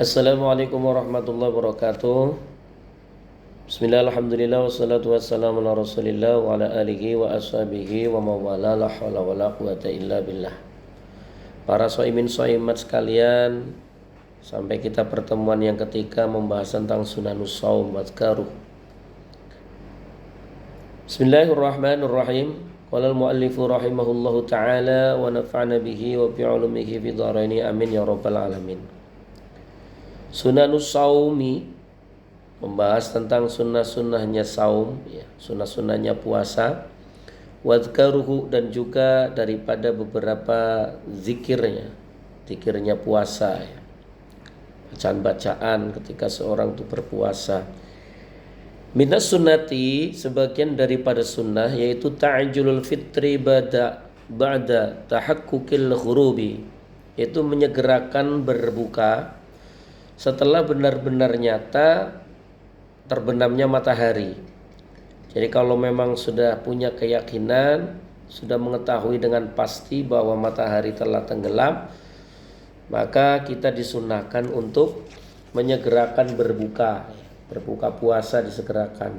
Assalamualaikum warahmatullahi wabarakatuh. Bismillah, alhamdulillah, wassalatu wassalamu ala rasulillah wa ala alihi wa ashabihi wa mawala la hawla wa la quwata illa billah. Para shaimin shaimat sekalian, sampai kita pertemuan yang ketiga membahas tentang sunanus shaum wadhkaruh. Bismillahirrahmanirrahim. Qala al-muallifu rahimahullahu ta'ala wa nafa'na bihi wa bi'ulumihi fi dharaini amin ya rabbal alamin. Sunanus saumi membahas tentang sunnah-sunnahnya saum, ya, sunnah-sunnahnya puasa, wadhkaruhu dan juga daripada beberapa zikirnya puasa, ya, bacaan-bacaan ketika seorang itu berpuasa. Minas sunnati, sebagian daripada sunnah, yaitu ta'ajjulul fitri ba'da tahakkukil ghurubi, yaitu menyegerakan berbuka setelah benar-benar nyata terbenamnya matahari. Jadi kalau memang sudah punya keyakinan, sudah mengetahui dengan pasti bahwa matahari telah tenggelam, maka kita disunahkan untuk menyegerakan berbuka puasa disegerakan.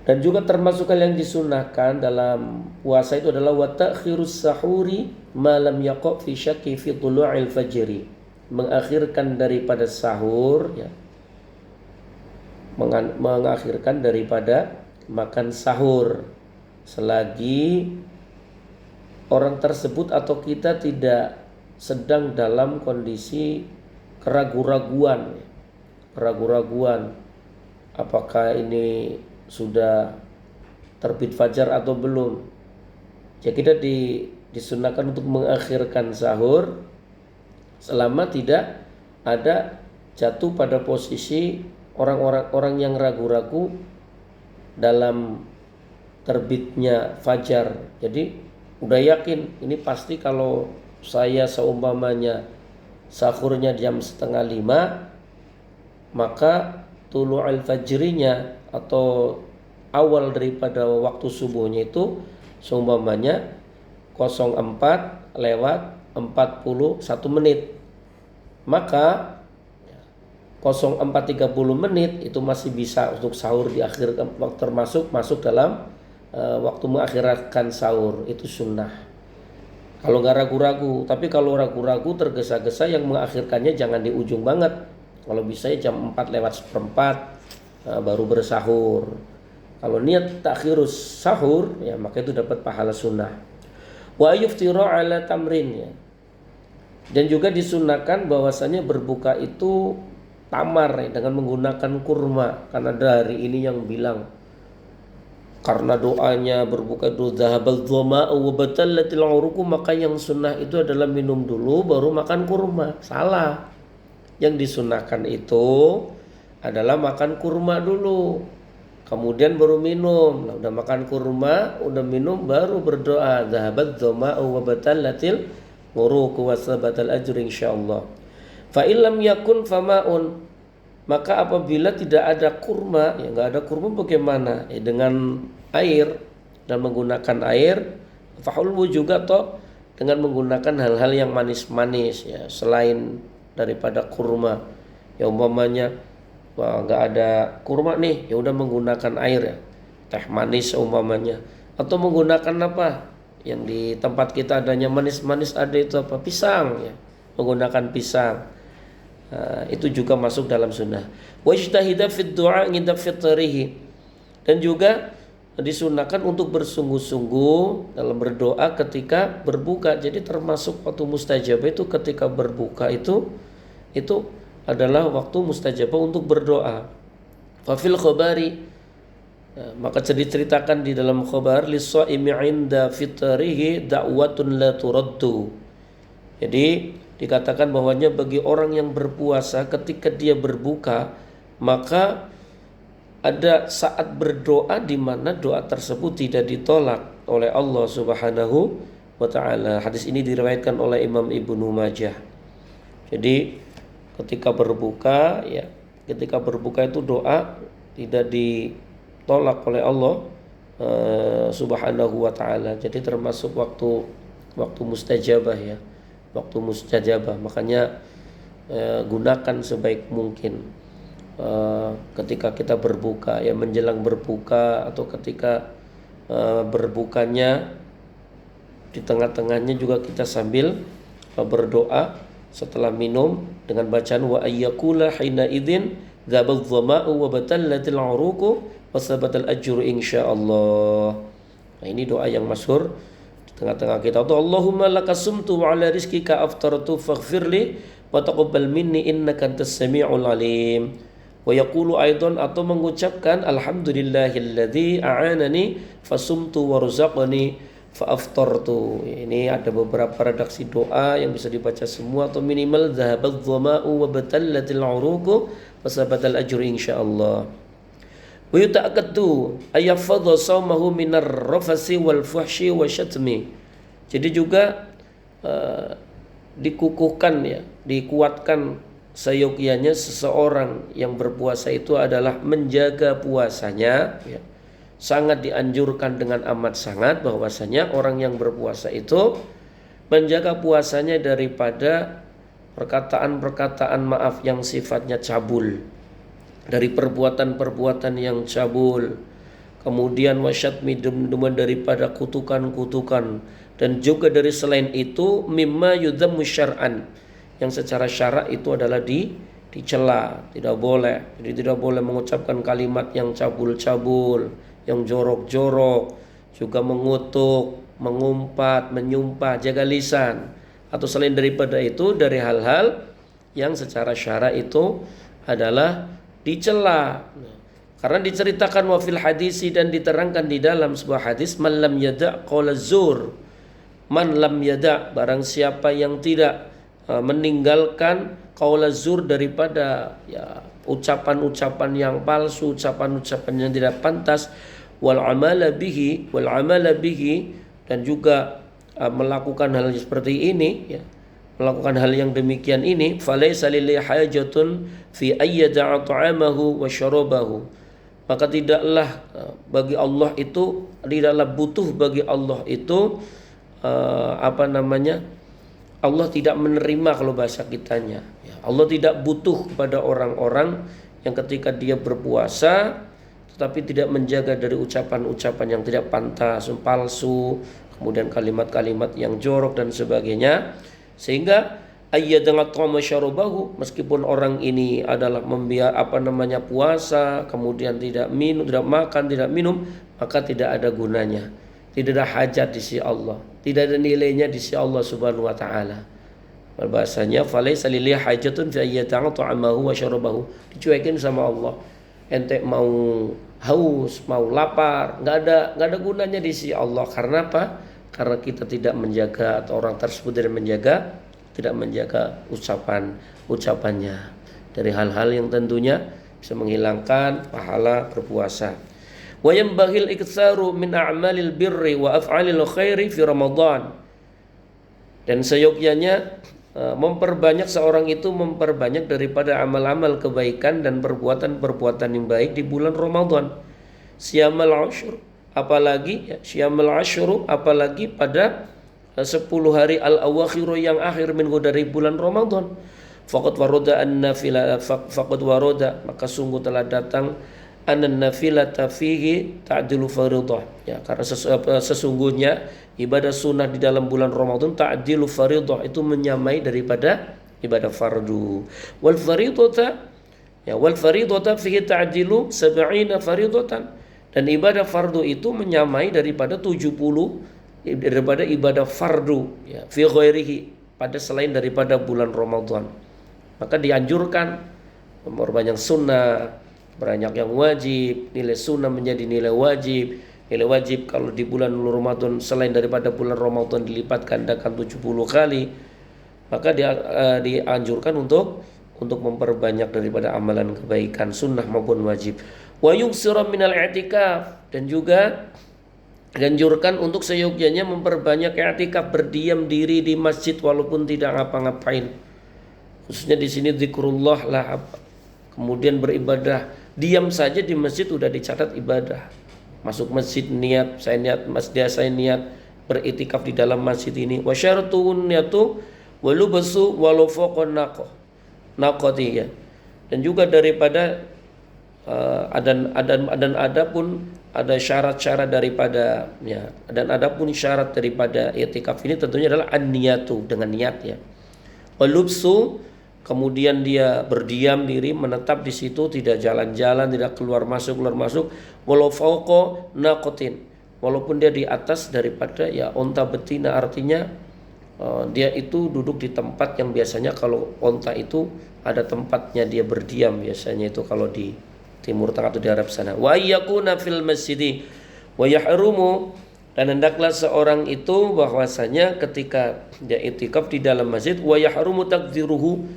Dan juga termasuk hal yang disunahkan dalam puasa itu adalah wa ta'khirus sahuri ma lam yaqa fi syakki fi tulu'il fajri, mengakhirkan daripada sahur, ya, mengakhirkan daripada makan sahur selagi orang tersebut atau kita tidak sedang dalam kondisi keraguan-raguan apakah ini sudah terbit fajar atau belum. Ya, kita disunahkan untuk mengakhirkan sahur selama tidak ada jatuh pada posisi orang yang ragu-ragu dalam terbitnya fajar. Jadi udah yakin ini pasti kalau saya seumpamanya sahurnya jam 4:30, maka tulu'il fajrinya atau awal daripada waktu subuhnya itu seumpamanya 04:41 menit, maka 04:30 menit itu masih bisa untuk sahur diakhirkan, termasuk masuk dalam waktu mengakhirkan sahur. Itu sunnah kalau nggak ragu-ragu. Tapi kalau ragu-ragu tergesa-gesa, yang mengakhirkannya jangan di ujung banget. Kalau bisa ya jam 4:04 baru bersahur. Kalau niat takhirus sahur, ya maka itu dapat pahala sunnah. Wa yuftira ala tamrin, ya. Dan juga disunahkan bahwasanya berbuka itu tamar, ya, dengan menggunakan kurma. Karena ada hari ini yang bilang karena doanya berbuka itu dhahabal dhama'u wa batallatil uruqu, maka yang sunnah itu adalah minum dulu baru makan kurma. Salah. Yang disunahkan itu adalah makan kurma dulu, kemudian baru minum. Nah, udah makan kurma, udah minum, baru berdoa dhahabat dhama'u wa batallatil uruqu wa sabatal ajr insyaallah. Fa illam yakun fama'un, maka apabila tidak ada kurma, ya enggak ada kurma bagaimana? Ya, dengan air dan menggunakan air. Fahulwu juga toh dengan menggunakan hal-hal yang manis-manis, ya, selain daripada kurma. Ya umpamanya wah enggak ada kurma nih, ya udah menggunakan air, ya, teh manis umpamanya, atau menggunakan apa yang di tempat kita adanya manis-manis, ada itu apa, pisang, ya, menggunakan pisang. Itu juga masuk dalam sunnah. Wajtahida fid du'a inda fitrihi, dan juga disunahkan untuk bersungguh-sungguh dalam berdoa ketika berbuka. Jadi termasuk waktu mustajabah itu ketika berbuka itu adalah waktu mustajabah untuk berdoa. Fa fil khabari, maka diceritakan di dalam khabar, lis-shaimi 'inda fitrihi da'watun la turaddu. Jadi dikatakan bahwanya bagi orang yang berpuasa ketika dia berbuka, maka ada saat berdoa di mana doa tersebut tidak ditolak oleh Allah Subhanahu wa taala. Hadis ini diriwayatkan oleh Imam Ibnu Majah. Jadi ketika berbuka, ya, ketika berbuka itu doa tidak ditolak oleh Allah Subhanahu wa taala. Jadi termasuk waktu mustajabah, ya. Waktu mustajabah. Makanya gunakan sebaik mungkin ketika kita berbuka, ya menjelang berbuka atau ketika berbukanya, di tengah-tengahnya juga kita sambil berdoa setelah minum dengan bacaan wa ayyakula hina idzin dzabadh dhama'u wa batallatil 'uruqu wa sabatal ajru insyaallah. Nah, ini doa yang masyhur di tengah-tengah kita. Allahumma lakasumtu wa ala rizqika aftartu faghfirli wa taqabbal minni innaka antas samiul alim. Wa yaqulu aidan, atau mengucapkan alhamdulillahilladzi a'anani fasumtu wa razaqani fa aftartu. Ini ada beberapa redaksi doa yang bisa dibaca semua, atau minimal dhahabadh dhama'u wa batallatil 'uruqu wa sabatal ajru insyaallah. Wa yuta'akkadu ayyafadha shaumahu minar rafasi wal fuhshi wa syatmi. Jadi juga dikukuhkan, ya, dikuatkan seyogyanya seseorang yang berpuasa itu adalah menjaga puasanya, ya. Sangat dianjurkan dengan amat sangat bahwasanya orang yang berpuasa itu menjaga puasanya daripada perkataan-perkataan maaf yang sifatnya cabul, dari perbuatan-perbuatan yang cabul, kemudian wasyatmi, daripada kutukan-kutukan, dan juga dari selain itu mimma yudhammu syar'an, yang secara syarak itu adalah dicela, tidak boleh. Jadi tidak boleh mengucapkan kalimat yang cabul-cabul, yang jorok-jorok, juga mengutuk, mengumpat, menyumpah, jaga lisan. Atau selain daripada itu dari hal-hal yang secara syarak itu adalah dicela. Karena diceritakan wa fil hadisi, dan diterangkan di dalam sebuah hadis, man lam yada' qaula zur, man lam yada', barang siapa yang tidak meninggalkan qaula zur, daripada, ya, ucapan-ucapan yang palsu, ucapan-ucapan yang tidak pantas, wal amala bihi, dan juga melakukan hal seperti ini, ya, melakukan hal yang demikian ini, falaysa lillahi hajatun fi ayyada'a ta'amahu wa syarabahu, maka tidaklah bagi Allah itu, tidaklah butuh bagi Allah itu Allah tidak menerima, kalau bahasa kitanya, ya, Allah tidak butuh kepada orang-orang yang ketika dia berpuasa tetapi tidak menjaga dari ucapan-ucapan yang tidak pantas, palsu, kemudian kalimat-kalimat yang jorok dan sebagainya. Sehingga ayyadana ta'ama syarabahu, meskipun orang ini adalah puasa, kemudian tidak minum, tidak makan, tidak minum, maka tidak ada gunanya, tidak ada hajat di sisi Allah, tidak ada nilainya di sisi Allah Subhanahu wa taala. Bahasanya falaysa lillahi hajatun fi ayyata'ama ta'amahu wa syarabahu, dicuekin sama Allah. Ente mau haus, mau lapar, nggak ada gunanya di sisi Allah. Karena apa? Karena kita tidak menjaga, atau orang tersebut tidak menjaga ucapannya dari hal-hal yang tentunya bisa menghilangkan pahala berpuasa. Wa yanbaghil iktsaru min a'malil birri wa af'alil khairi fi Ramadan. Dan seyogyanya seorang itu memperbanyak daripada amal-amal kebaikan dan perbuatan-perbuatan yang baik di bulan Ramadan. Syamal ashur, apalagi pada 10 hari al-awakhiru yang akhir minggu dari bulan Ramadan. Faqad waroda, maka sungguh telah datang an-nafilata fihi ta'dilu faridah, ya, karena sesungguhnya ibadah sunnah di dalam bulan Ramadan ta'dilu faridah, itu menyamai daripada ibadah fardu. Wal faridata fihi ta'dilu 70 faridatan, dan ibadah fardu itu menyamai daripada 70 daripada ibadah fardu, ya, fi ghairihi, pada selain daripada bulan Ramadan. Maka dianjurkan memperbanyak sunnah, banyak yang wajib, nilai sunnah menjadi nilai wajib. Nilai wajib kalau di bulan Ramadan selain daripada bulan Ramadan dilipat gandakan 70 kali. Maka dianjurkan untuk memperbanyak daripada amalan kebaikan sunnah maupun wajib. Wa yuksira minal i'tikaf, dan juga dianjurkan untuk seyogyanya memperbanyak i'tikaf, berdiam diri di masjid walaupun tidak ngapa-ngapain. Khususnya di sini zikrullah lah, kemudian beribadah. Diam saja di masjid sudah dicatat ibadah. Masuk masjid niat, saya niat beritikaf di dalam masjid ini. Wa syartun niyatu walubasu walau fawqan naqah. naqati ya. Dan juga daripada ada pun ada syarat-syarat daripada ya, dan ada pun syarat daripada i'tikaf ini tentunya adalah an-niyatu, dengan niat ya. Walubsu, kemudian dia berdiam diri, menetap di situ, tidak jalan-jalan, tidak keluar masuk, walau fauqa naqatin, walaupun dia di atas daripada ya onta betina, artinya dia itu duduk di tempat yang biasanya kalau onta itu ada tempatnya dia berdiam, biasanya itu kalau di Timur Tengah atau di Arab sana. Wa yakuna fil masjidi wa yahrumu, dan hendaklah seorang itu bahwasanya ketika dia itikaf di dalam masjid, wa yahrumu takdziruhu,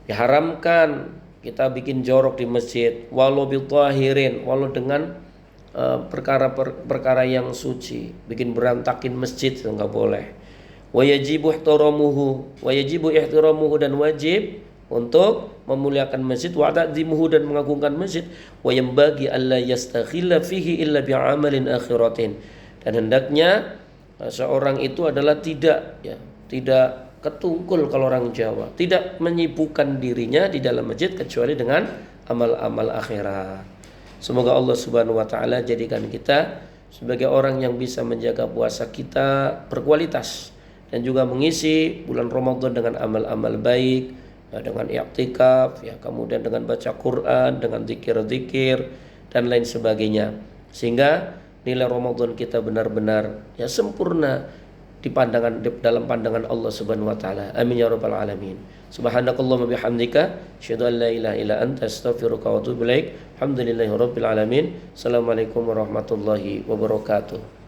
diharamkan kita bikin jorok di masjid, walau bitahirin, walau dengan perkara yang suci, bikin berantakin masjid itu enggak boleh. Wa yajibu ihtiramuhu, dan wajib untuk memuliakan masjid, wa ta'dzimuhu, dan mengagungkan masjid, wa yambagi alla yastakhilla fihi illa bi'amalin akhiratin, dan hendaknya seorang itu adalah tidak ketungkul, kalau orang Jawa, tidak menyibukkan dirinya di dalam masjid kecuali dengan amal-amal akhirat. Semoga Allah Subhanahu wa taala jadikan kita sebagai orang yang bisa menjaga puasa kita berkualitas dan juga mengisi bulan Ramadan dengan amal-amal baik, ya, dengan i'tikaf, ya, kemudian dengan baca Quran, dengan zikir-zikir dan lain sebagainya, sehingga nilai Ramadan kita benar-benar ya sempurna dalam pandangan Allah Subhanahu wa taala. Amin ya rabbal alamin. Subhanakallahumma bihamdika asyhadu an la ilaha illa anta astaghfiruka wa atubu ilaik. Alhamdulillahirabbil alamin. Assalamualaikum warahmatullahi wabarakatuh.